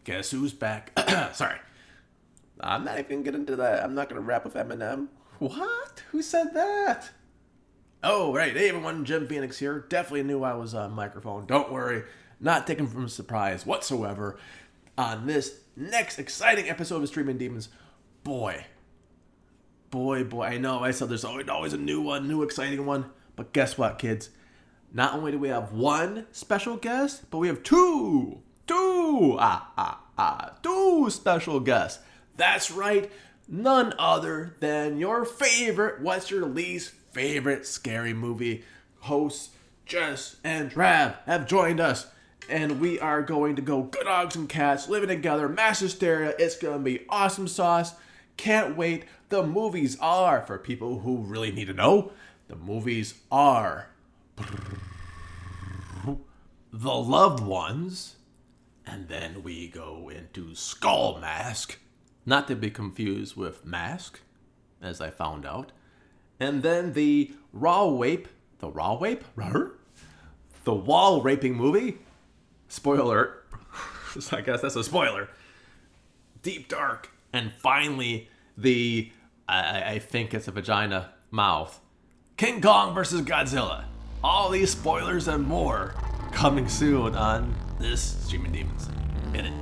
Guess who's back? Sorry. I'm not even getting into that. I'm not going to rap with Eminem. What? Who said that? Oh, right. Hey, everyone. Jim Phoenix here. Definitely knew I was on microphone. Don't worry. Not taken from surprise whatsoever. On this next exciting episode of Streaming Demons, boy. I know I said there's always a new one, new exciting one. But guess what, kids? Not only do we have one special guest, but we have two special guests. That's right, none other than your favorite, what's your least favorite scary movie hosts, Jess and Trav, have joined us. And we are going to go good dogs and cats, living together, mass hysteria. It's going to be awesome sauce. Can't wait. The movies are, for people who really need to know, the movies are The Loved Ones. And then we go into Skull Mask. Not to be confused with Mask, as I found out. And then the Wall Raping movie. Spoiler. I guess that's a spoiler. Deep Dark. And finally, the, I think it's a vagina mouth. King Kong versus Godzilla. All these spoilers and more coming soon on this Streaming Demons. Hit it.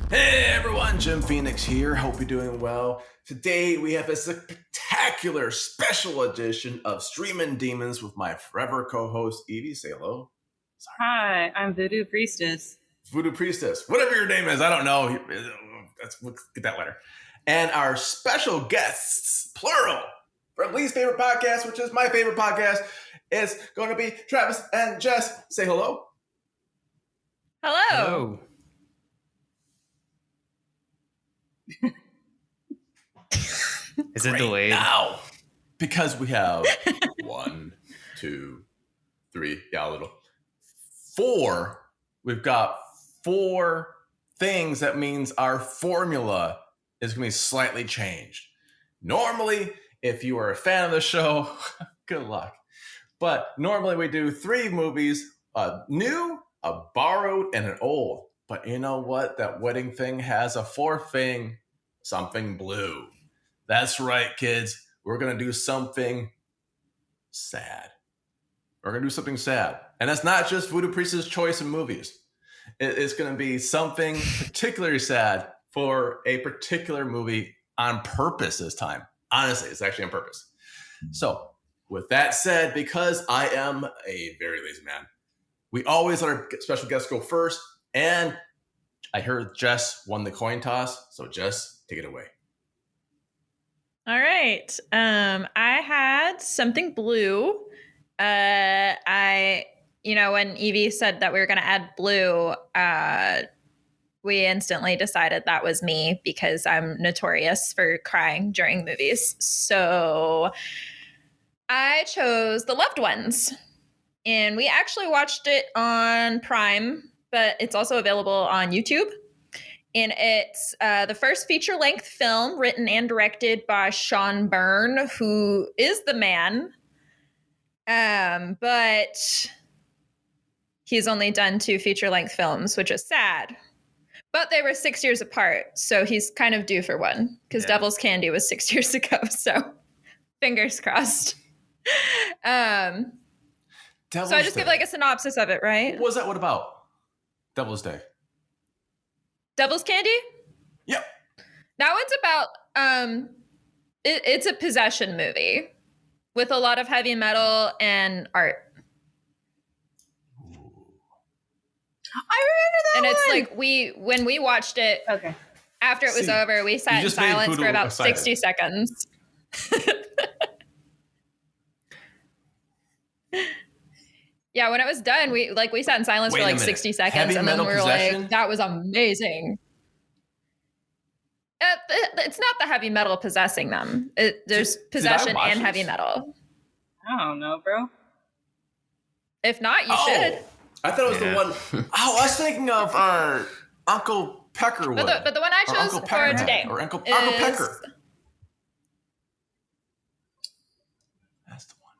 Hey everyone, Jim Phoenix here. Hope you're doing well. Today we have a spectacular special edition of Streamin' Demons with my forever co-host Evie. Say hello. Sorry. Hi, I'm Voodoo Priestess. Voodoo Priestess, whatever your name is, I don't know. We'll get that later. And our special guests, plural, from least favorite podcast, which is my favorite podcast, is going to be Travis and Jess. Say hello. Hello. Is it delayed? Now, because we have 1, 2, 3, yeah, a little. 4. We've got 4 things. That means our formula is going to be slightly changed. Normally, if you are a fan of the show, good luck. But normally we do 3 movies, a new, a borrowed, and an old. But you know what? That wedding thing has a 4th thing, something blue. That's right, kids. We're going to do something sad. We're going to do something sad. And that's not just Voodoo Priest's choice in movies. It's going to be something particularly sad for a particular movie on purpose this time. Honestly, it's actually on purpose. So, with that said, because I am a very lazy man, we always let our special guests go first. And I heard Jess won the coin toss. So, Jess, take it away. All right. I had something blue. When Evie said that we were going to add blue, we instantly decided that was me because I'm notorious for crying during movies. So I chose The Loved Ones. And we actually watched it on Prime, but it's also available on YouTube. And it's the first feature-length film written and directed by Sean Byrne, who is the man. But he's only done 2 feature-length films, which is sad. But they were 6 years apart, so he's kind of due for one, because Devil's Candy was 6 years ago, so fingers crossed. So I just give like a synopsis of it, right? What was that one about? Devil's Day. Devil's Candy? Yep. That one's about, it's a possession movie with a lot of heavy metal and art. I remember that and one. It's like when we watched it, okay, after it was over, we sat in silence for about 60 seconds. Yeah, when it was done, we sat in silence for like 60 seconds, heavy and then we were possession? like, that was amazing. It's not the heavy metal possessing them. There's possession and heavy metal. I don't know, bro. If not, you should. I thought it was the one. Oh, I was thinking of Uncle Peckerwood. But the one I chose for today or Uncle Pecker. That's the one.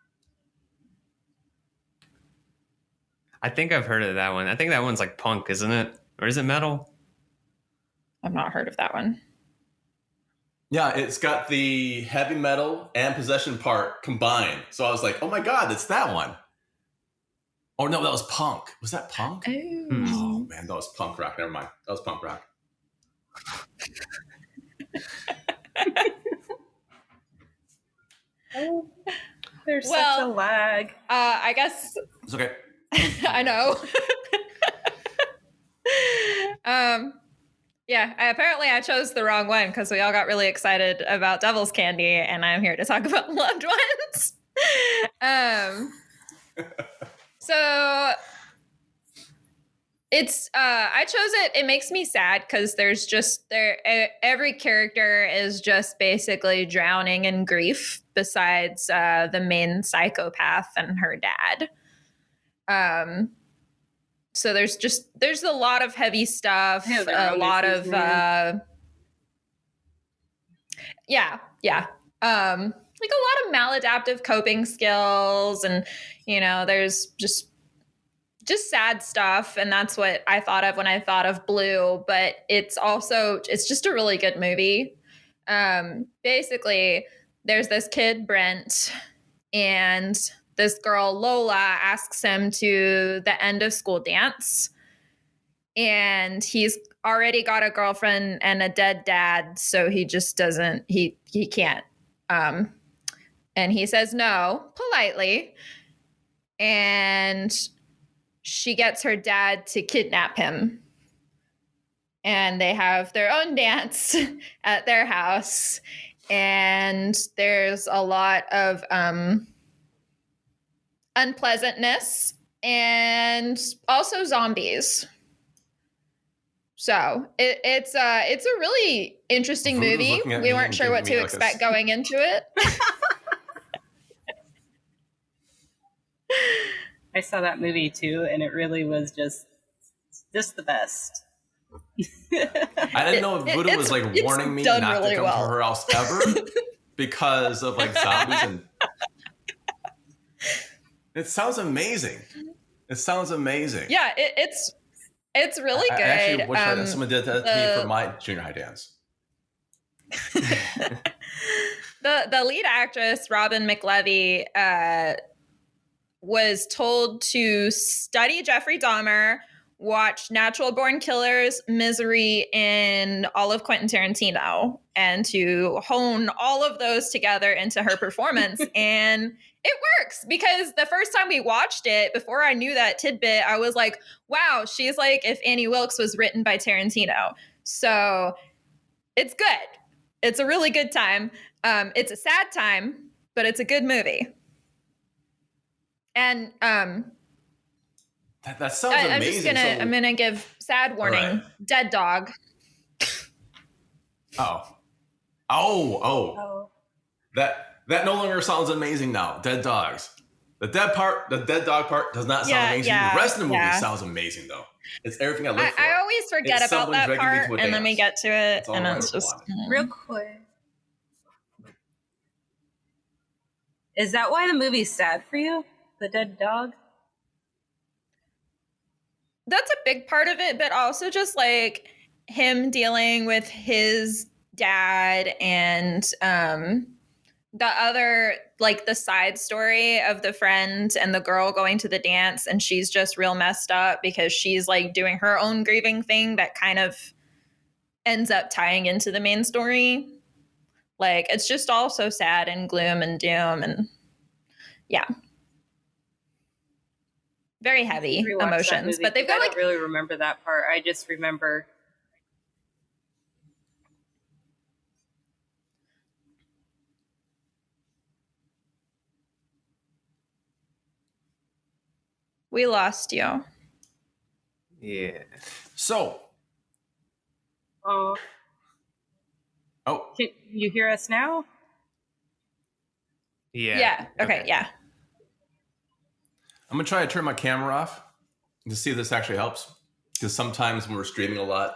I think I've heard of that one. I think that one's like punk, isn't it? Or is it metal? I've not heard of that one. Yeah, it's got the heavy metal and possession part combined. So I was like, oh my God, it's that one. Oh no, that was punk. Was that punk? Oh man, that was punk rock. Never mind. That was punk rock. Oh, there's such a lag. I guess It's okay. I know. Yeah, apparently I chose the wrong one because we all got really excited about Devil's Candy, and I'm here to talk about Loved Ones. So it's I chose it. It makes me sad because there's just every character is just basically drowning in grief besides the main psychopath and her dad. So there's a lot of heavy stuff, a lot of like a lot of maladaptive coping skills, and there's just sad stuff, and that's what I thought of when I thought of Blue. But it's just a really good movie. Basically, there's this kid Brent, and this girl Lola asks him to the end of school dance, and he's already got a girlfriend and a dead dad, so he just doesn't, he can't. And he says no politely, and she gets her dad to kidnap him, and they have their own dance at their house, and there's a lot of unpleasantness and also zombies. So it's a really interesting movie. We weren't sure what to expect going into it. I saw that movie too, and it really was just the best. I didn't know if Voodoo was like warning me not really to come to her house ever because of like zombies, and it sounds amazing. It sounds amazing. Yeah, it's really good. I actually wish someone did that to me for my junior high dance. The lead actress, Robin McLevy, was told to study Jeffrey Dahmer, watch Natural Born Killers, Misery, and all of Quentin Tarantino, and to hone all of those together into her performance. And it works, because the first time we watched it, before I knew that tidbit, I was like, wow, she's like if Annie Wilkes was written by Tarantino. So it's good. It's a really good time. It's a sad time, but it's a good movie. And that sounds amazing. I'm gonna give sad warning. Right. Dead dog. Oh. That no longer sounds amazing now. Dead dogs. The dead dog part does not sound amazing. The rest of the movie sounds amazing though. It's everything I look for. I always forget about that part, and then we get to it, and it's just real quick. Is that why the movie's sad for you? The dead dog? That's a big part of it, but also just like him dealing with his dad, and the other, like the side story of the friend and the girl going to the dance, and she's just real messed up because she's like doing her own grieving thing that kind of ends up tying into the main story. Like it's just all so sad and gloom and doom, and yeah. Very heavy emotions, but they've got I don't really remember that part. I just remember. We lost you. Yeah. So. Oh. Can you hear us now? Yeah. Yeah. Okay. Yeah. I'm going to try to turn my camera off to see if this actually helps. Because sometimes when we're streaming a lot,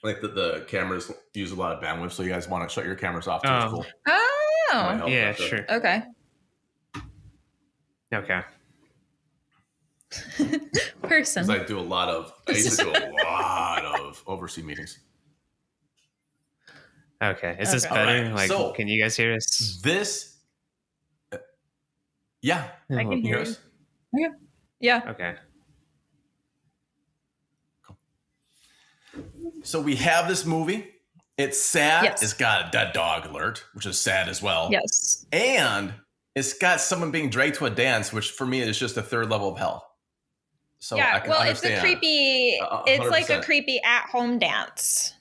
like the cameras use a lot of bandwidth. So you guys want to shut your cameras off too. It's cool. Oh. Yeah, sure. Okay. Okay. Person. Because I do a lot of overseas meetings. Okay. Is this Okay. better? Alright, Like, so- can you guys hear us? This, yeah, I can hear us. Yeah. Okay. So we have this movie. It's sad. Yes. It's got a dead dog alert, which is sad as well. Yes. And it's got someone being dragged to a dance, which for me is just a third level of hell. So yeah. I can Well, understand. it's a creepy. It's like a 100%. creepy at-home dance.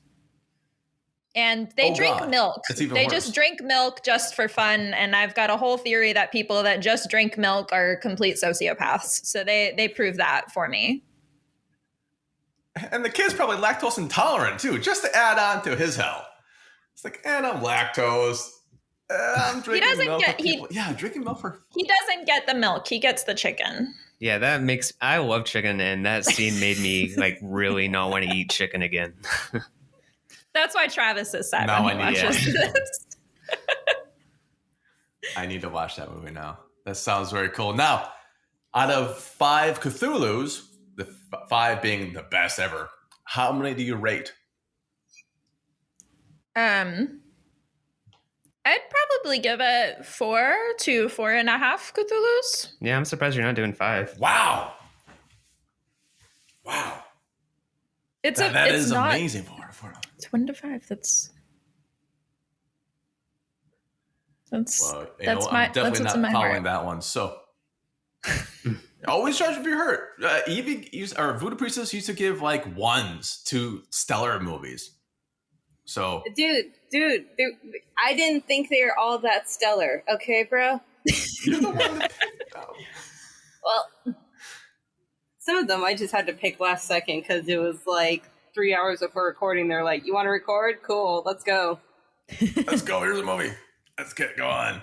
And they drink God. milk. It's even They worse. just drink milk just for fun. And I've got a whole theory that people that just drink milk are complete sociopaths. So they prove that for me. And the kid's probably lactose intolerant too, just to add on to his hell. It's like, and I'm lactose. I'm drinking doesn't milk. get- Yeah, drinking milk for. He doesn't get the milk. He gets the chicken. Yeah, that makes. I love chicken, and that scene made me like really not want to eat chicken again. That's why Travis is sad Now when he I need watches it. this. I need to watch that movie now. That sounds very cool. Now, out of 5 Cthulhu's, the 5 being the best ever, how many do you rate? I'd probably give it 4 to 4.5 Cthulhu's. Yeah, I'm surprised you're not doing 5. Wow. It's That it's is not, amazing. It's 1 to 5. That's Well, that's I'm my definitely that's what's not in my following heart. that one. So, always charge if you're hurt. Evie or Voodoo Priestess used to give like 1s to stellar movies. So, Dude, I didn't think they were all that stellar. Okay, bro? you're the one that picked them. Well, some of them I just had to pick last second because it was like 3 hours before recording. They're like, you want to record? Cool, let's go. Let's go. Here's a movie. Let's go on.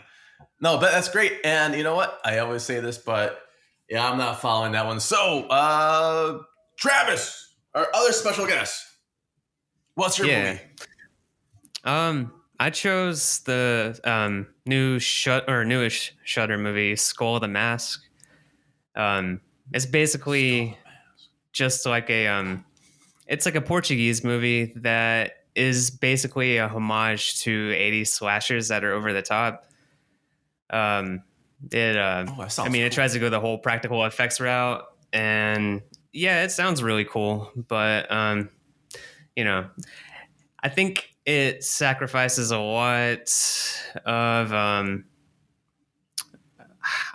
No, but that's great. And you know what? I always say this, but yeah, I'm not following that one. So, Travis, our other special guest, what's your movie? I chose the newish Shudder movie, Skull the Mask. It's basically just like it's like a Portuguese movie that is basically a homage to 80s slashers that are over the top. It tries to go the whole practical effects route, and yeah, it sounds really cool, but I think it sacrifices a lot of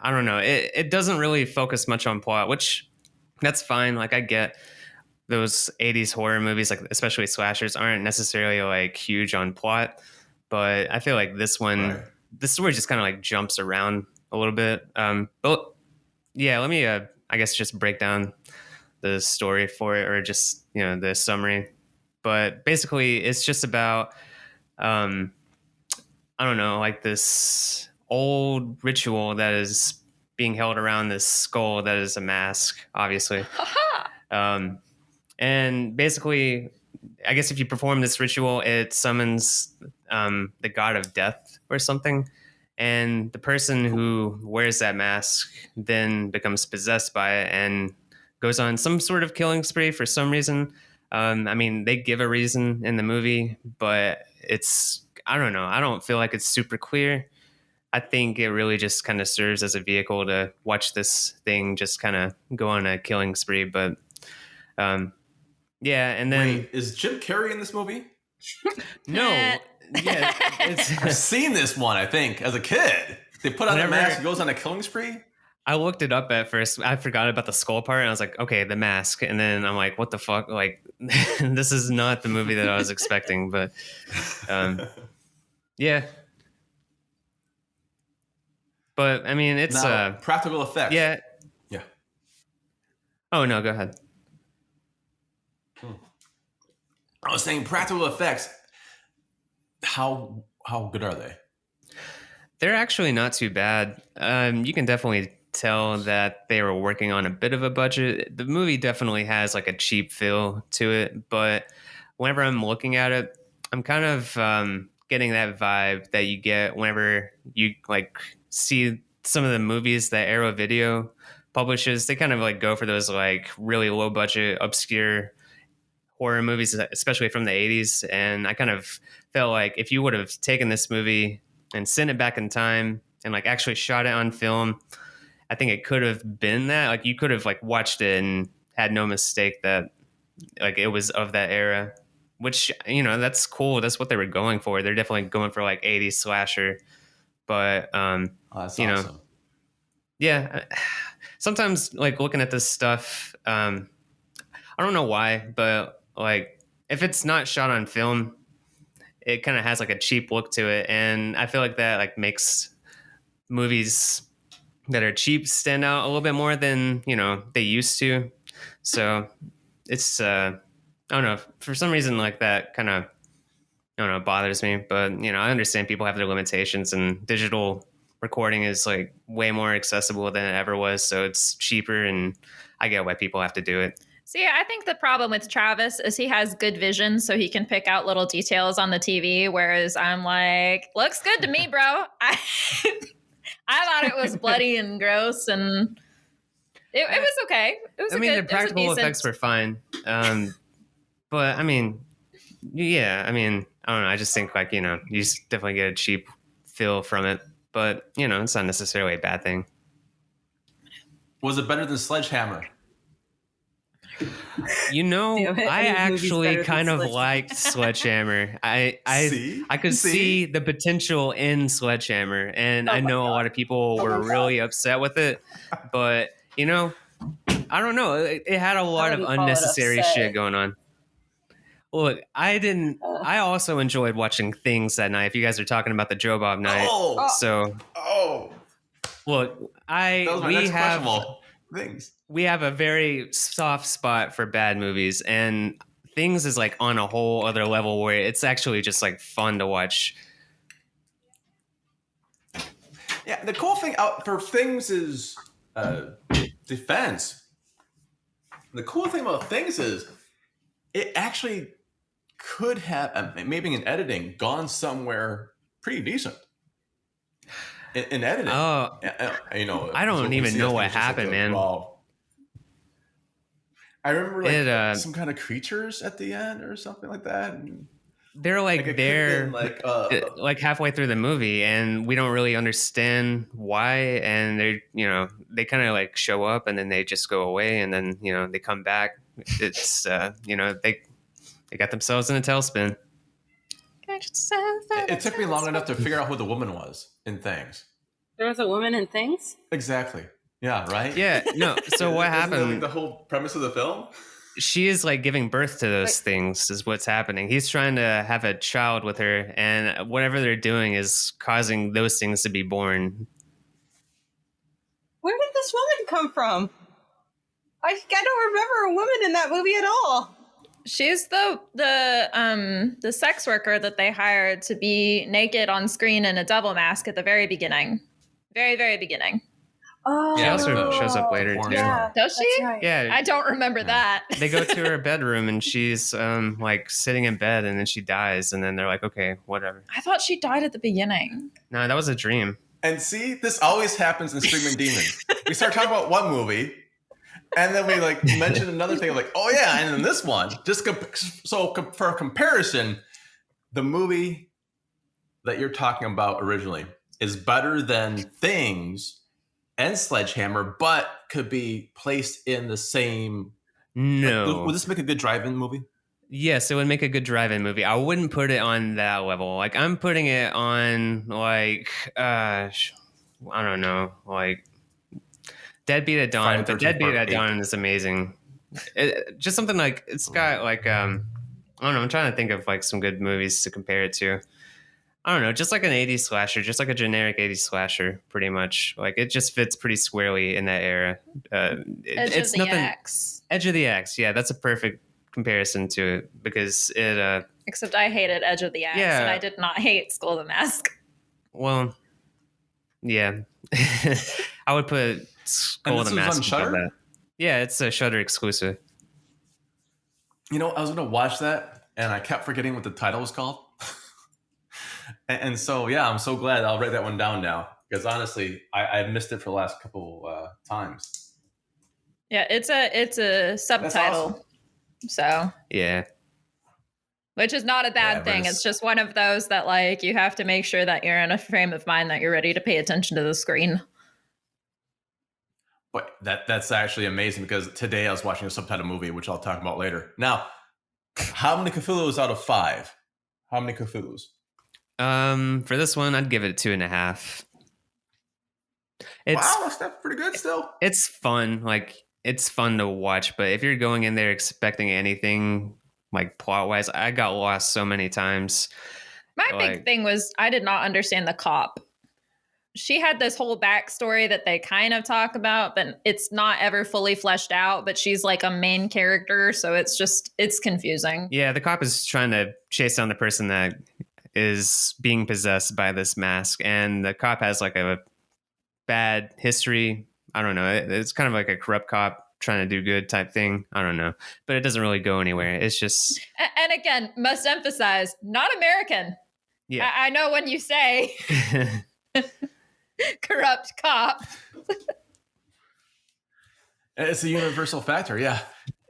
I don't know. It doesn't really focus much on plot, which that's fine. Like I get those 80s horror movies, like especially slashers, aren't necessarily like huge on plot, but I feel like this one, the story just kind of like jumps around a little bit. But yeah, let me I guess just break down the story for it, or just the summary. But basically, it's just about I don't know, like this old ritual that is being held around this skull that is a mask, obviously. And basically, I guess if you perform this ritual, it summons the god of death or something. And the person who wears that mask then becomes possessed by it and goes on some sort of killing spree for some reason. They give a reason in the movie, but I don't know. I don't feel like it's super clear. I think it really just kind of serves as a vehicle to watch this thing just kind of go on a killing spree. But yeah, and then Wait, is Jim Carrey in this movie? no, yeah, I've seen this one. I think as a kid, they put on a mask and goes on a killing spree. I looked it up at first. I forgot about the skull part, and I was like, okay, the mask. And then I'm like, what the fuck? Like, this is not the movie that I was expecting. But yeah. But I mean, it's now, practical effects. Yeah. Yeah. Oh no, go ahead. I was saying practical effects. How good are they? They're actually not too bad. You can definitely tell that they were working on a bit of a budget. The movie definitely has like a cheap feel to it, but whenever I'm looking at it, I'm kind of getting that vibe that you get whenever you like see some of the movies that Arrow Video publishes, they kind of like go for those like really low budget, obscure horror movies, especially from the 80s. And I kind of felt like if you would have taken this movie and sent it back in time and like actually shot it on film, I think it could have been that. Like you could have like watched it and had no mistake that like it was of that era, which, you know, that's cool. That's what they were going for. They're definitely going for like 80s slasher. But, That's you know, awesome. yeah, sometimes like looking at this stuff, I don't know why, but like if it's not shot on film, it kind of has like a cheap look to it. And I feel like that like makes movies that are cheap stand out a little bit more than, you know, they used to. So it's, I don't know, for some reason like that kind of, I don't know, bothers me. But, you know, I understand people have their limitations, and digital recording is like way more accessible than it ever was. So it's cheaper, and I get why people have to do it. See, I think the problem with Travis is he has good vision, so he can pick out little details on the TV, whereas I'm like, looks good to me, bro. I thought it was bloody and gross, and it was okay. It was I mean, good, the practical effects were fine. But I mean, yeah, I mean, I don't know. I just think like, you know, you just definitely get a cheap feel from it, but you know, it's not necessarily a bad thing. Was it better than Sledgehammer? You know, Damn it, I any movie's better actually than kind of Sledgehammer. liked Sledgehammer. I could see the potential in Sledgehammer, and Oh I my know a God. lot of people Oh were my really upset with it, but you know, I don't know. It had a lot of wouldn't call it unnecessary upset. shit going on. Look, I also enjoyed watching Things that night. If you guys are talking about the Joe Bob night, so look, that was my next questionable things. we have a very soft spot for bad movies, and Things is like on a whole other level where it's actually just like fun to watch. Yeah, the cool thing out for Things is defense. The cool thing about Things is it actually could have, maybe in editing, gone somewhere pretty decent. In editing. Oh, you know, I don't even know what happened, man. I remember like some kind of creatures at the end or something like that. And they're like they're like halfway through the movie, and we don't really understand why. And they, you know, they kind of like show up and then they just go away, and then, you know, they come back. It's you know, they got themselves in a tailspin. It took me long enough to figure out who the woman was in Things. There was a woman in Things? Exactly. Yeah, right? Yeah, no. So what Isn't that, happened? like, the whole premise of the film? She is like giving birth to those things is what's happening. He's trying to have a child with her, and whatever they're doing is causing those things to be born. Where did this woman come from? I don't remember a woman in that movie at all. She's the sex worker that they hired to be naked on screen in a devil mask at the very beginning. Very, very beginning. Oh, She also shows up later too. Yeah, Does she? right. Yeah, I don't remember that. they go to her bedroom and she's like sitting in bed, and then she dies, and then they're like, okay, whatever. I thought she died at the beginning. No, that was a dream. And see, this always happens in Screaming Demons. We start talking about one movie, and then we like mention another thing, like, oh yeah, and then this one. Just for a comparison, the movie that you're talking about originally is better than Things and Sledgehammer, but could be placed in the same. No. Like, would this make a good drive-in movie? Yes, it would make a good drive-in movie. I wouldn't put it on that level. Like, I'm putting it on like I don't know, like Deadbeat at Dawn. But Deadbeat at Dawn is amazing. Just something like, it's got like I don't know. I'm trying to think of like some good movies to compare it to. I don't know, just like an 80s slasher, just like a generic 80s slasher, pretty much. Like, it just fits pretty squarely in that era. It's nothing. Edge of the Axe, yeah, that's a perfect comparison to it, because it. Except I hated Edge of the Axe, and I did not hate Skull the Mask. Well, yeah, I would put Skull the Mask on Shudder. That. Yeah, it's a Shudder exclusive. You know, I was going to watch that, and I kept forgetting what the title was called. And so, yeah, I'm so glad. I'll write that one down now, because honestly, I missed it for the last couple times. Yeah, it's a subtitle. awesome. So, Yeah. which is not a bad thing. It's just one of those that like you have to make sure that you're in a frame of mind that you're ready to pay attention to the screen. But that's actually amazing because today I was watching a subtitle movie, which I'll talk about later. Now, how many Cthulhu's out of 5? How many Cthulhu's? For this one, I'd give it a 2.5. Wow, that's pretty good still. It's fun. Like, it's fun to watch, but if you're going in there expecting anything like plot wise, I got lost so many times. My big thing was I did not understand the cop. She had this whole backstory that they kind of talk about, but it's not ever fully fleshed out. But she's like a main character, so it's confusing. Yeah, the cop is trying to chase down the person that is being possessed by this mask, and the cop has like a bad history. I don't know. It's kind of like a corrupt cop trying to do good type thing. I don't know, but it doesn't really go anywhere. It's just. And again, must emphasize, not American. Yeah, I know when you say. Corrupt cop. It's a universal factor, yeah.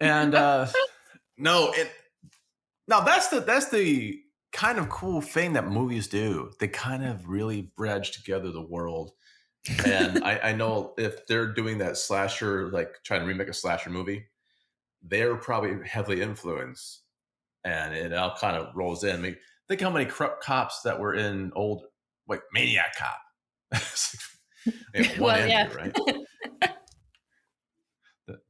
And now that's the kind of cool thing that movies do. They kind of really bridge together the world. And I know if they're doing that slasher, like trying to remake a slasher movie, they're probably heavily influenced, and it all kind of rolls in. I mean, think how many corrupt cops that were in old, like Maniac Cop. Right?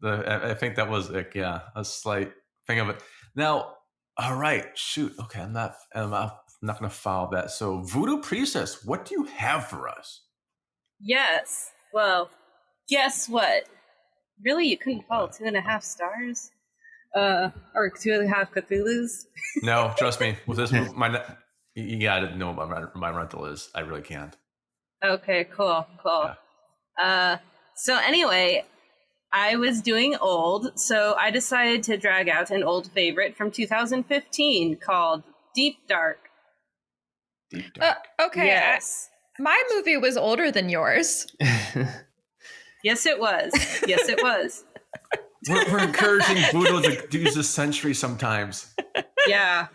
I think that was like, yeah, a slight thing of it. Now, all right, shoot. Okay, I'm not going to follow that. So, Voodoo Priestess, what do you have for us? Yes. Well, guess what? Really, you couldn't follow 2.5 stars? Or 2.5 Cthulhu's? No, trust me. With this movie, you gotta know what my rental is. I really can't. Okay, cool. Yeah. So anyway, I was doing old, so I decided to drag out an old favorite from 2015 called Deep Dark. Deep Dark. Okay. Yes. My movie was older than yours. Yes, it was. Yes, it was. We're encouraging Voodoo to use this century sometimes. Yeah.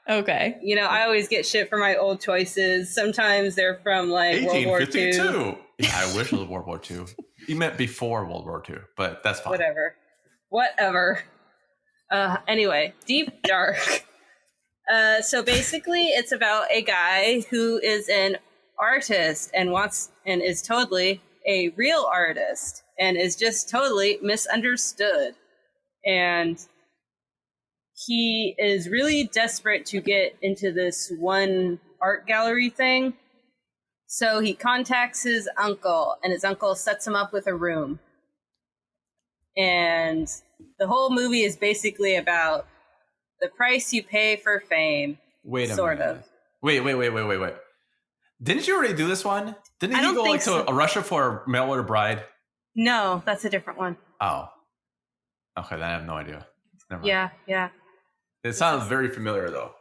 Okay. You know, I always get shit for my old choices. Sometimes they're from like World War II. Yeah, I wish it was World War II. You meant before World War II, but that's fine. Whatever. Anyway, Deep Dark. So basically, it's about a guy who is an artist and is totally a real artist and is just totally misunderstood. And he is really desperate to get into this one art gallery thing. So he contacts his uncle, and his uncle sets him up with a room. And the whole movie is basically about the price you pay for fame. Wait a sort minute. of. Wait. Didn't you already do this one? Didn't he go like to Russia for a mail order bride? No, that's a different one. Oh. Okay, then I have no idea. Never mind. Yeah. It sounds very familiar though.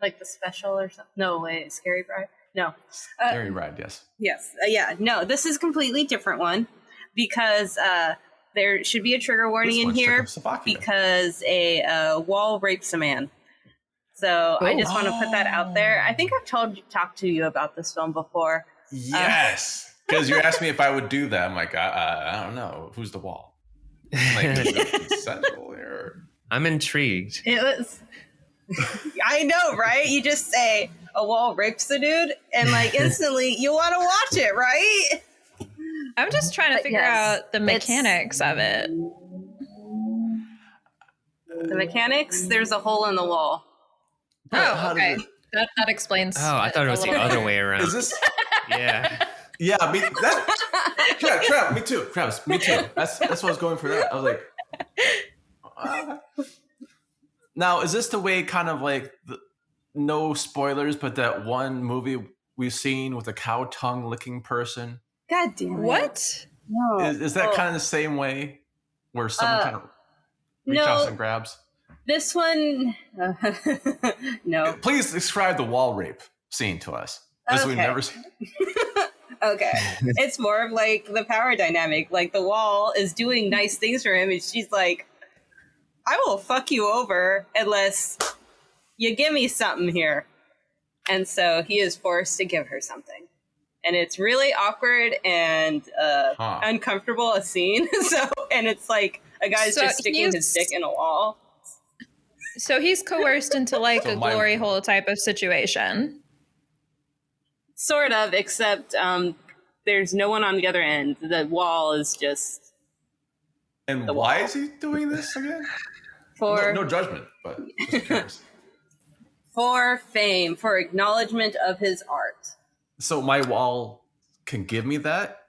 Like The Special or something? No, wait, Scary Bride? No. Scary Bride, yes. Yes. Yeah. No, this is a completely different one because there should be a trigger warning in here because a wall rapes a man. So I just want to put that out there. I think I've talked to you about this film before. Yes. Because you asked me if I would do that. I'm like, I don't know. Who's the wall? Like, is it consensual here? I'm intrigued. It was... I know, right? You just say a wall rapes a dude and like instantly you want to watch it, right? I'm just trying to figure out the mechanics of it. The mechanics? There's a hole in the wall. Oh, okay. That explains. Oh, I thought it was the other way around. Is this? Yeah. Yeah, Travis, me too. Travis, me too. That's what I was going for. That I was like, Now, is this the way, kind of like no spoilers, but that one movie we've seen with a cow tongue licking person? God damn it! What? No. Is that kind of the same way, where someone kind of reach out and grabs? This one, no. Please describe the wall rape scene to us, because we've never seen. Okay. It's more of like the power dynamic. Like the wall is doing nice things for him, and she's like, I will fuck you over unless you give me something here. And so he is forced to give her something. And it's really awkward and uncomfortable a scene. And it's like a guy's just sticking his dick in a wall. So he's coerced into like a glory hole type of situation. Sort of, except there's no one on the other end. The wall is just. And why is he doing this again? No judgment, but just curious. For fame, for acknowledgement of his art. So my wall can give me that?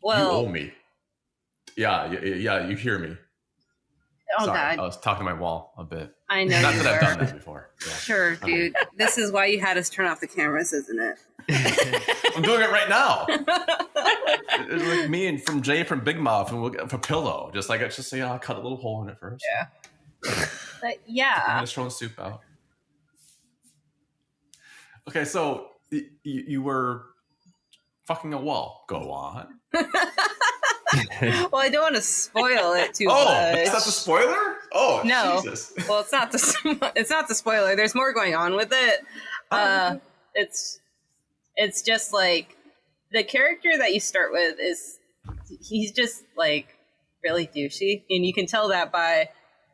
Well, you owe me. Yeah, you hear me. Oh, Sorry, God. I was talking to my wall a bit. I know. Not that I've done that before. Yeah. Sure, dude. This is why you had us turn off the cameras, isn't it? I'm doing it right now. It's like me and from Jay from Big Mouth, and we'll get a pillow. Just like I'll cut a little hole in it first. Yeah. But yeah. I'm just throwing soup out. Okay, so you were fucking a wall. Go on. Well, I don't want to spoil it too much. Oh, is that the spoiler? Oh, no. Jesus. Well, it's not the spoiler. There's more going on with it. It's just like the character that you start with he's just like really douchey, and you can tell that by,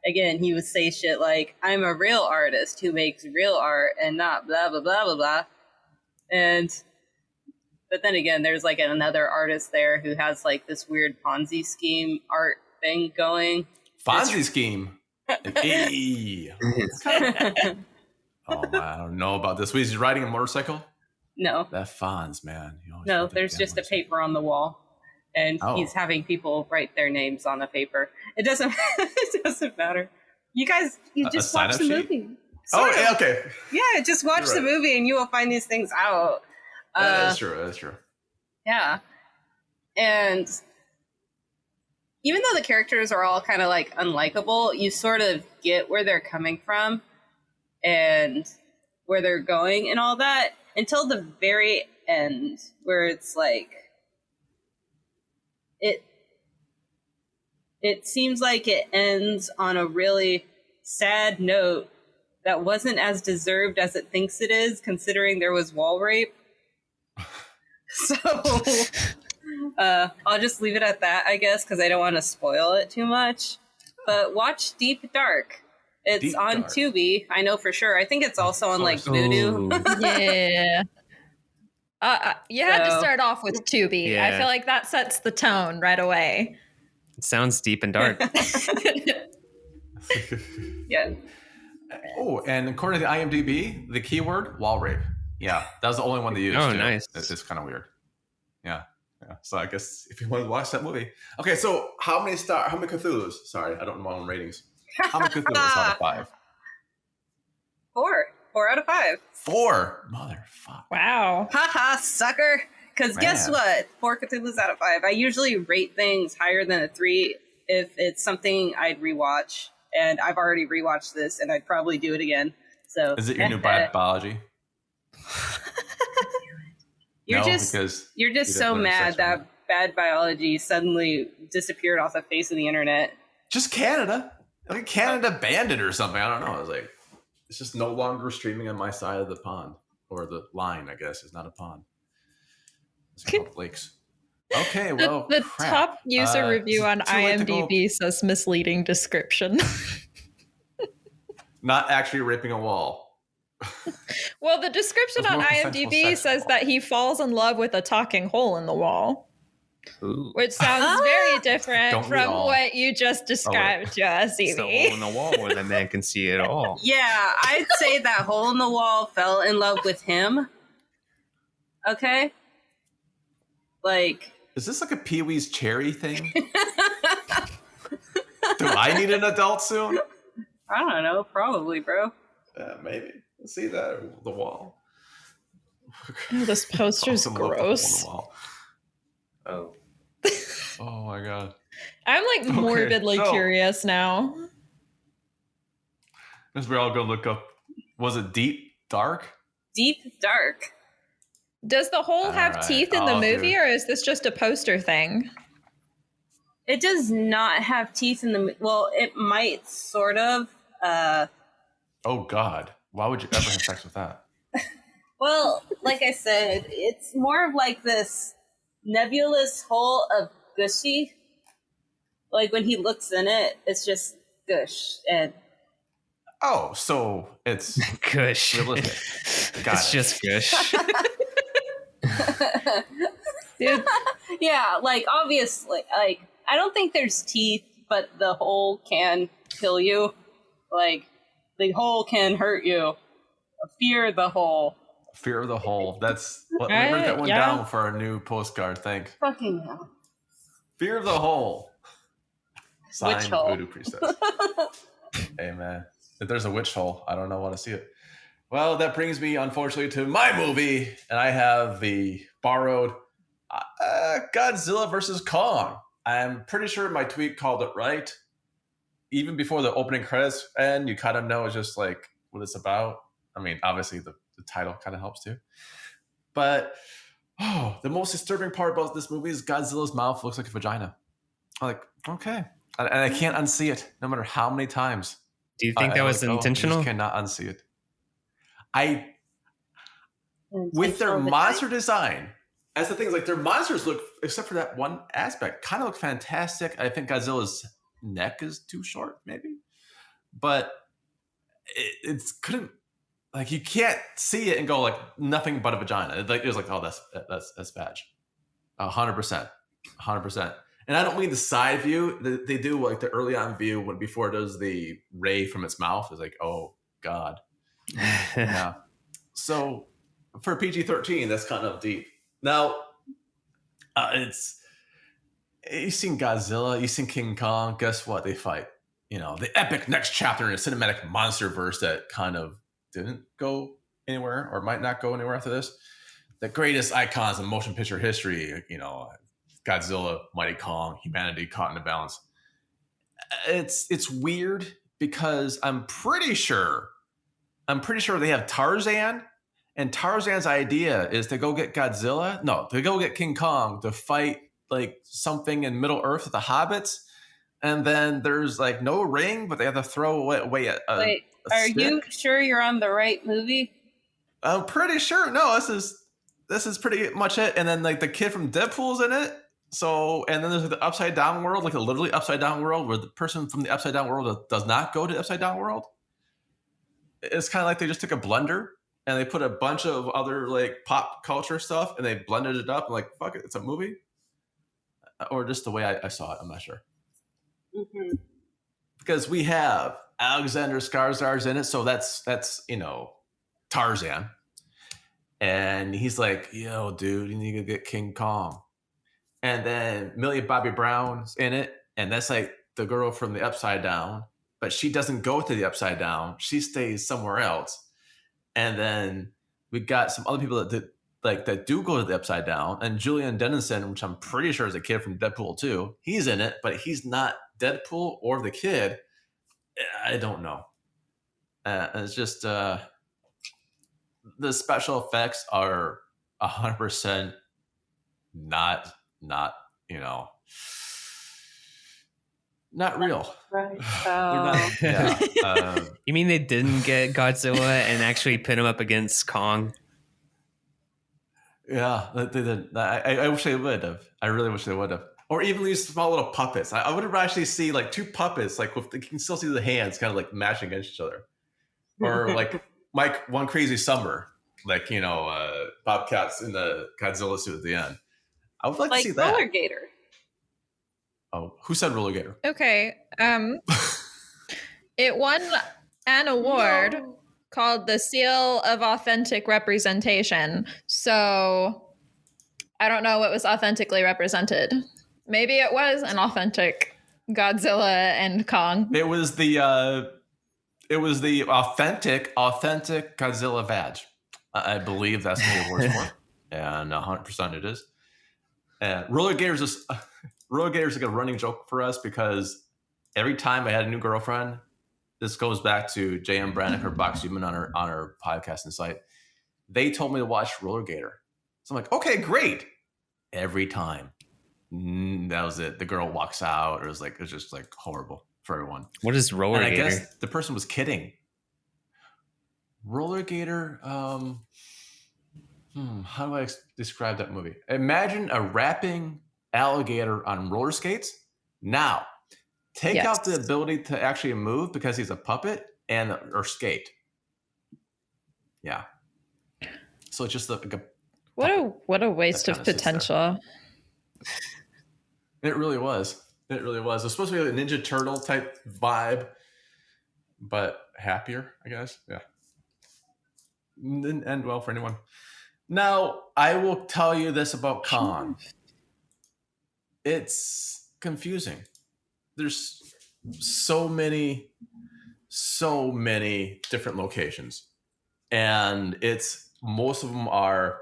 again, he would say shit like, I'm a real artist who makes real art and not blah blah blah blah blah. But then again, there's like another artist there who has like this weird Ponzi scheme art thing going. Ponzi scheme? Hey. Oh, I don't know about this. He's riding a motorcycle? No. That Fonz, man. No, there's just a paper on the wall. And he's having people write their names on the paper. It doesn't matter. You guys, just watch the movie. Yeah, okay. Yeah, just watch the movie and you will find these things out. That's true. Yeah. And even though the characters are all kind of like unlikable, you sort of get where they're coming from and where they're going and all that until the very end, where it's like it seems like it ends on a really sad note that wasn't as deserved as it thinks it is, considering there was wall rape. So I'll just leave it at that, I guess, because I don't want to spoil it too much. But watch Deep Dark. It's on Tubi. I know for sure. I think it's also on like Vudu. Yeah. You had to start off with Tubi. Yeah. I feel like that sets the tone right away. It sounds deep and dark. Yeah. Oh, and according to IMDb, the keyword, wall rape. Yeah, that was the only one they used. Oh, too. Nice. It's kind of weird. Yeah. So I guess if you want to watch that movie. Okay, so how many Cthulhus? Sorry, I don't know my own ratings. How many Cthulhus out of 5? 4. 4 out of 5. 4? Motherfucker. Wow. Haha, sucker. Because guess what? 4 Cthulhus out of 5. I usually rate things higher than a 3 if it's something I'd rewatch. And I've already rewatched this, and I'd probably do it again. So is it your new biology? You're just so mad that bad biology suddenly disappeared off the face of the internet. Just Canada. Like Canada banned it or something. I don't know. I was like, it's just no longer streaming on my side of the pond. Or the line, I guess. It's not a pond. It's called lakes. Okay, well, the top user review on IMDb says misleading description. Not actually ripping a wall. Well, the description on IMDb says that he falls in love with a talking hole in the wall. Ooh. Which sounds very different from what you just described to us, Evie. It's the hole in the wall where the man can see it all. Yeah, I'd say that hole in the wall fell in love with him. Okay? Like... Is this like a Pee-wee's Cherry thing? Do I need an adult soon? I don't know. Probably, bro. Maybe. See that? The wall. Oh, this poster's gross. Oh. Oh my god. I'm like morbidly curious now. Guess we're all gonna look up. Was it Deep Dark? Deep Dark. Does the hole have right, teeth in the I'll do movie, it. or is this just a poster thing? It does not have teeth in the. Well, it might sort of. Oh God, why would you ever have sex with that? Well, like I said, it's more of like this nebulous hole of gushy. Like when he looks in it, it's just gush and. Oh, so it's Gush. realistic. Got It's it. just gush. Dude, Yeah, like obviously, like I don't think there's teeth, but the hole can kill you. Like the hole can hurt you. Fear the hole. Fear of the hole. That's let me write that one yeah. down for our new postcard. Thanks. Fucking hell. Fear of the hole. Signed, Witch hole. Voodoo Priestess. Amen. If there's a witch hole, I don't know want to see it. Well, that brings me, unfortunately, to my movie, and I have the borrowed Godzilla versus Kong. I'm pretty sure my tweet called it right. Even before the opening credits end, you kind of know it's just like what it's about. I mean, obviously the title kind of helps too. But the most disturbing part about this movie is Godzilla's mouth looks like a vagina. I'm like, okay. And I can't unsee it no matter how many times. Do you think that was I intentional? just cannot unsee it. With their monster design, as the thing is, like their monsters look, except for that one aspect, kind of look fantastic. I think Godzilla's neck is too short, maybe, but it's couldn't like you can't see it and go like nothing but a vagina. It was like, oh, that's vag, 100%, 100%. And I don't mean the side view. They do like the early on view when before it does the ray from its mouth. It's like, oh God, yeah. So for PG-13, that's kind of deep. Now, you've seen Godzilla, you've seen King Kong. Guess what? They fight. You know, the epic next chapter in a cinematic monster verse that kind of didn't go anywhere or might not go anywhere after this. The greatest icons in motion picture history, you know, Godzilla, Mighty Kong, humanity caught in a balance. It's weird because I'm pretty sure they have Tarzan, and Tarzan's idea is to go get Godzilla. No, to go get King Kong to fight like something in Middle Earth with the hobbits. And then there's like no ring, but they have to throw away Wait, a are stick. you sure you're on the right movie? I'm pretty sure. No, this is pretty much it. And then like the kid from Deadpool's in it. So, and then there's the upside down world, like a literally upside down world where the person from the upside down world does not go to the upside down world. It's kind of like they just took a blender and they put a bunch of other like pop culture stuff and they blended it up and like, fuck it, it's a movie. Or just the way I saw it, I'm not sure. Mm-hmm. Because we have Alexander Skarsgård's in it, so that's you know, Tarzan. And he's like, yo, dude, you need to get King Kong. And then Millie Bobby Brown's in it, and that's like the girl from the Upside Down, but she doesn't go to the Upside Down. She stays somewhere else. And then we got some other people that do go to the Upside Down, and Julian Dennison, which I'm pretty sure is a kid from Deadpool 2. He's in it, but he's not Deadpool or the kid. I don't know. It's just the special effects are 100% not you know, not real. Right. They're not, yeah. You mean they didn't get Godzilla and actually pit him up against Kong? Yeah, they did. I wish they would have. I really wish they would have. Or even these small little puppets. I would have actually see like two puppets, like with you can still see the hands kind of like mashing against each other. Or like Mike One Crazy Summer, like, you know, Bobcat's in the Godzilla suit at the end. I would like to see that. Roller Gator. Oh, who said Roller Gator? Okay. It won an award called the Seal of Authentic Representation. So I don't know what was authentically represented. Maybe it was an authentic Godzilla and Kong. It was the authentic Godzilla badge. I believe that's what the award's for. And 100% it is. And Roller Gator's like a running joke for us because every time I had a new girlfriend, this goes back to J.M. Brannick or Box Human on our podcasting site. They told me to watch Roller Gator. So I'm like, okay, great. Every time. That was it. The girl walks out. It was just like horrible for everyone. What is roller And I gator? guess the person was kidding. Roller gator. How do I describe that movie? Imagine a rapping alligator on roller skates. Now, take out the ability to actually move because he's a puppet or skate. Yeah. So it's just like a what a waste of potential. It really was. It really was. It was supposed to be a Ninja Turtle type vibe, but happier, I guess. Yeah. Didn't end well for anyone. Now, I will tell you this about Con. It's confusing. There's so many different locations. And most of them are,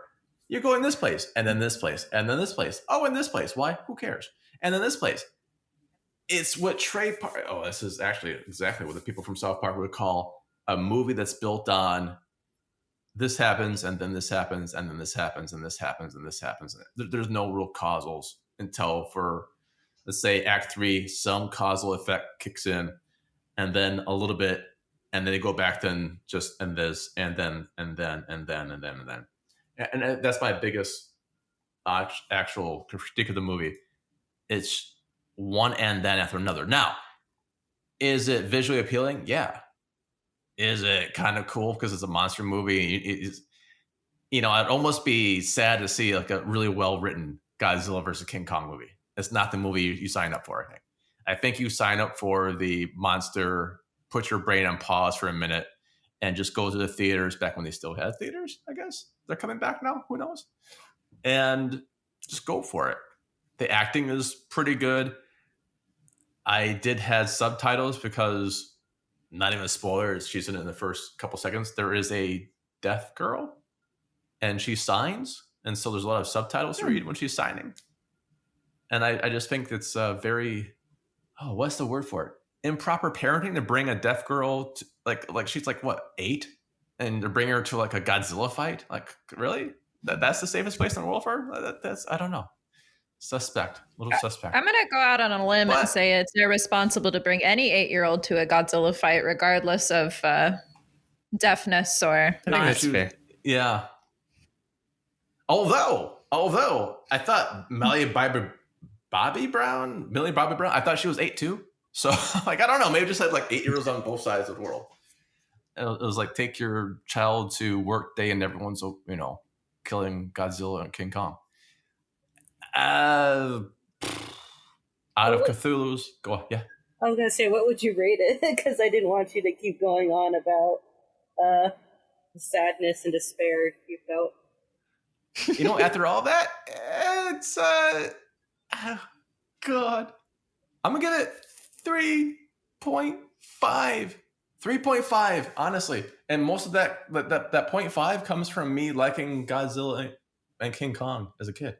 you go in this place, and then this place, and then this place. Oh, in this place. Why? Who cares? And then this place. It's what Trey Park. Oh, this is actually exactly what the people from South Park would call a movie that's built on this happens, and then this happens, and then this happens, and this happens, and this happens. There's no real causals until for, let's say, Act 3, some causal effect kicks in, and then a little bit, and then they go back then just and this, and then, and then, and then, and then, and then. And that's my biggest actual critique of the movie. It's one and then after another. Now, is it visually appealing? Yeah. Is it kind of cool because it's a monster movie? I'd almost be sad to see like a really well-written Godzilla versus King Kong movie. It's not the movie you sign up for, I think. I think you sign up for the monster, put your brain on pause for a minute, and just go to the theaters back when they still had theaters, I guess. They're coming back now. Who knows? And just go for it. The acting is pretty good. I did have subtitles because, not even a spoiler, she's in it in the first couple seconds. There is a deaf girl and she signs. And so there's a lot of subtitles to read when she's signing. And I just think it's very, what's the word for it? Improper parenting to bring a deaf girl to, like she's like what, 8, and to bring her to like a Godzilla fight. Like, really? That's the safest place in the world for her? That's I don't know. Suspect. I'm gonna go out on a limb and say it's irresponsible to bring any 8-year-old to a Godzilla fight, regardless of deafness or not. That's fair. Yeah. Although I thought Millie Bobby Brown, I thought she was 8 too. So like, I don't know, maybe just had like 8-year-olds on both sides of the world. It was like, take your child to work day and everyone's, killing Godzilla and King Kong. Out of Cthulhu's, go on, yeah. I was gonna say, what would you rate it? Because I didn't want you to keep going on about the sadness and despair you felt. After all that, it's God, I'm gonna give it 3.5. 3.5, honestly, and most of that 0.5 comes from me liking Godzilla and King Kong as a kid.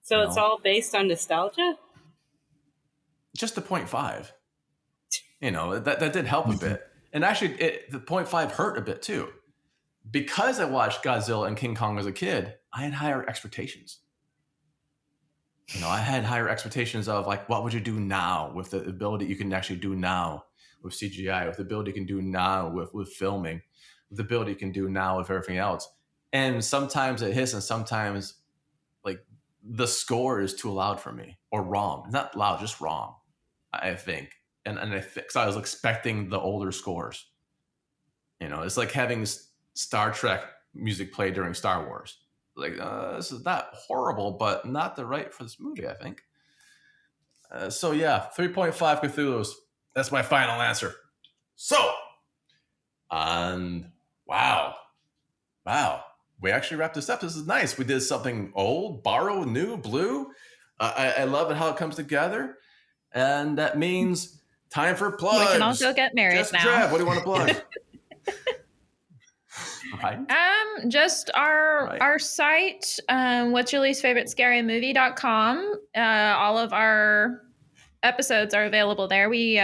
So it's all based on nostalgia? Just the 0.5. That did help a bit. And actually, the 0.5 hurt a bit too. Because I watched Godzilla and King Kong as a kid, I had higher expectations. I had higher expectations of like, what would you do now with the ability you can actually do now with CGI, with the ability you can do now with filming, with the ability you can do now with everything else. And sometimes it hits, and sometimes like the score is too loud for me, or wrong. Not loud, just wrong, I think. And I think, so I was expecting the older scores. It's like having Star Trek music play during Star Wars. Like, this is not horrible, but not the right for this movie, I think. So yeah, 3.5 Cthulhu's. That's my final answer. So, and wow, we actually wrapped this up. This is nice. We did something old, borrow, new, blue. I love it how it comes together, and that means time for plugs. We can also get married Jess, now. Trav, what do you want to plug? Right. Just our site, what's your least favorite scary movie.com. All of our episodes are available there. We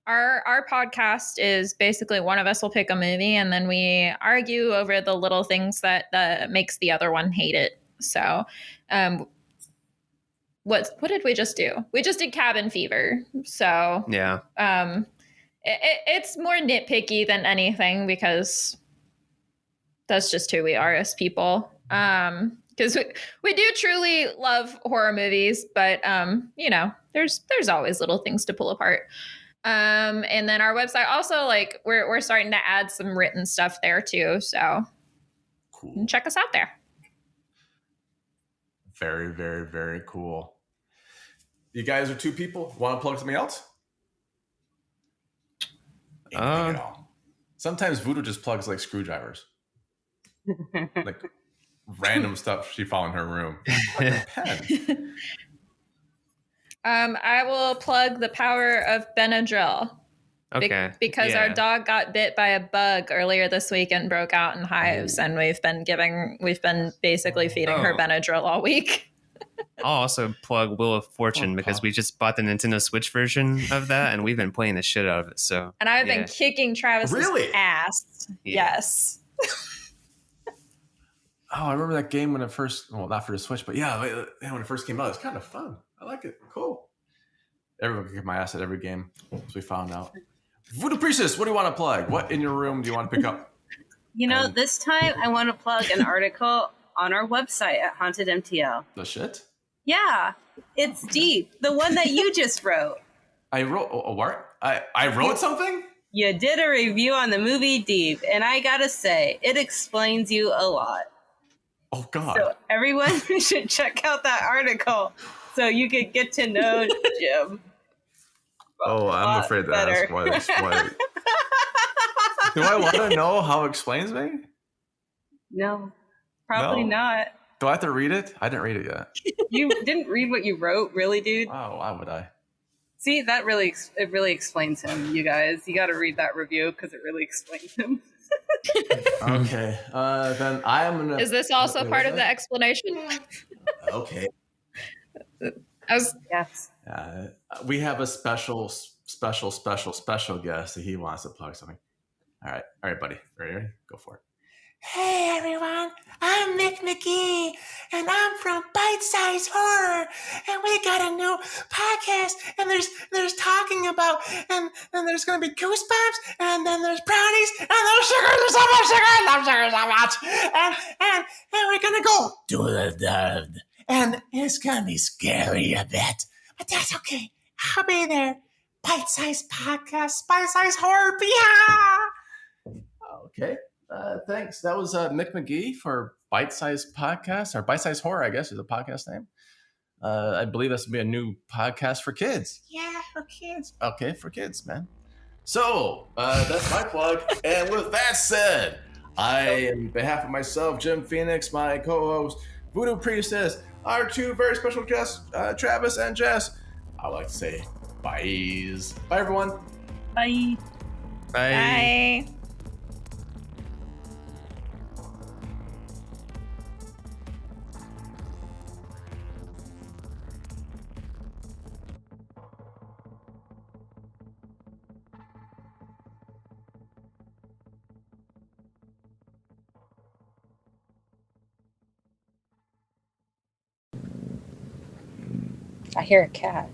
our podcast is basically one of us will pick a movie and then we argue over the little things that makes the other one hate it. So, what did we just do? We just did Cabin Fever. So Yeah. It's more nitpicky than anything because that's just who we are as people. Because we do truly love horror movies, but you know, there's always little things to pull apart. And then our website also, like, we're starting to add some written stuff there too. So Cool. check us out there. Very, very, very cool. You guys are two people. Want to plug something else? Anything at all. Sometimes Voodoo just plugs like screwdrivers. Like random stuff she found in her room. Like a pen. I will plug the power of Benadryl. Okay. Because our dog got bit by a bug earlier this week and broke out in hives, and we've been basically feeding her Benadryl all week. I'll also plug Wheel of Fortune because we just bought the Nintendo Switch version of that, and we've been playing the shit out of it. So, and I've been kicking Travis's ass. Yeah. Yes. Oh, I remember that game when it first, well, not for the Switch, but yeah, when it first came out, it's kind of fun. I like it. Cool. Everyone can kick my ass at every game, as we found out. Voodoo Priestess, what do you want to plug? What in your room do you want to pick up? You know, this time I want to plug an article on our website at HauntedMTL. The shit? Yeah, it's deep. The one that you just wrote. I wrote what? I wrote something? You did a review on the movie Deep, and I gotta say, it explains you a lot. Oh, God. So everyone should check out that article so you could get to know Jim. Oh, I'm afraid to ask why. Do I want to know how it explains me? No, probably not. Do I have to read it? I didn't read it yet. You didn't read what you wrote, really, dude? Oh, why would I? See, it really explains him, you guys. You got to read that review because it really explains him. Okay, then I am gonna. Is this also part of the explanation? Okay. Yes. We have a special guest that he wants to plug something. All right, buddy. Ready? Go for it. Hey everyone, I'm Mick McGee, and I'm from Bite Size Horror, and we got a new podcast, and there's talking about, and then there's gonna be goosebumps, and then there's brownies, and there's sugar, there's so much sugar, I love sugar so much, and we're gonna go do the dive, and it's gonna be scary a bit, but that's okay, I'll be there. Bite Size Podcast, Bite Size Horror, yeah! Okay. Thanks. That was Mick McGee for Bite Size Podcast, or Bite Size Horror, I guess is the podcast name. I believe that's going to be a new podcast for kids. Yeah, for kids. Okay, for kids, man. So, that's my plug. And with that said, I, on behalf of myself, Jim Phoenix, my co-host, Voodoo Priestess, our two very special guests, Travis and Jess, I would like to say bye. Bye, everyone. Bye. Bye. I hear a cat.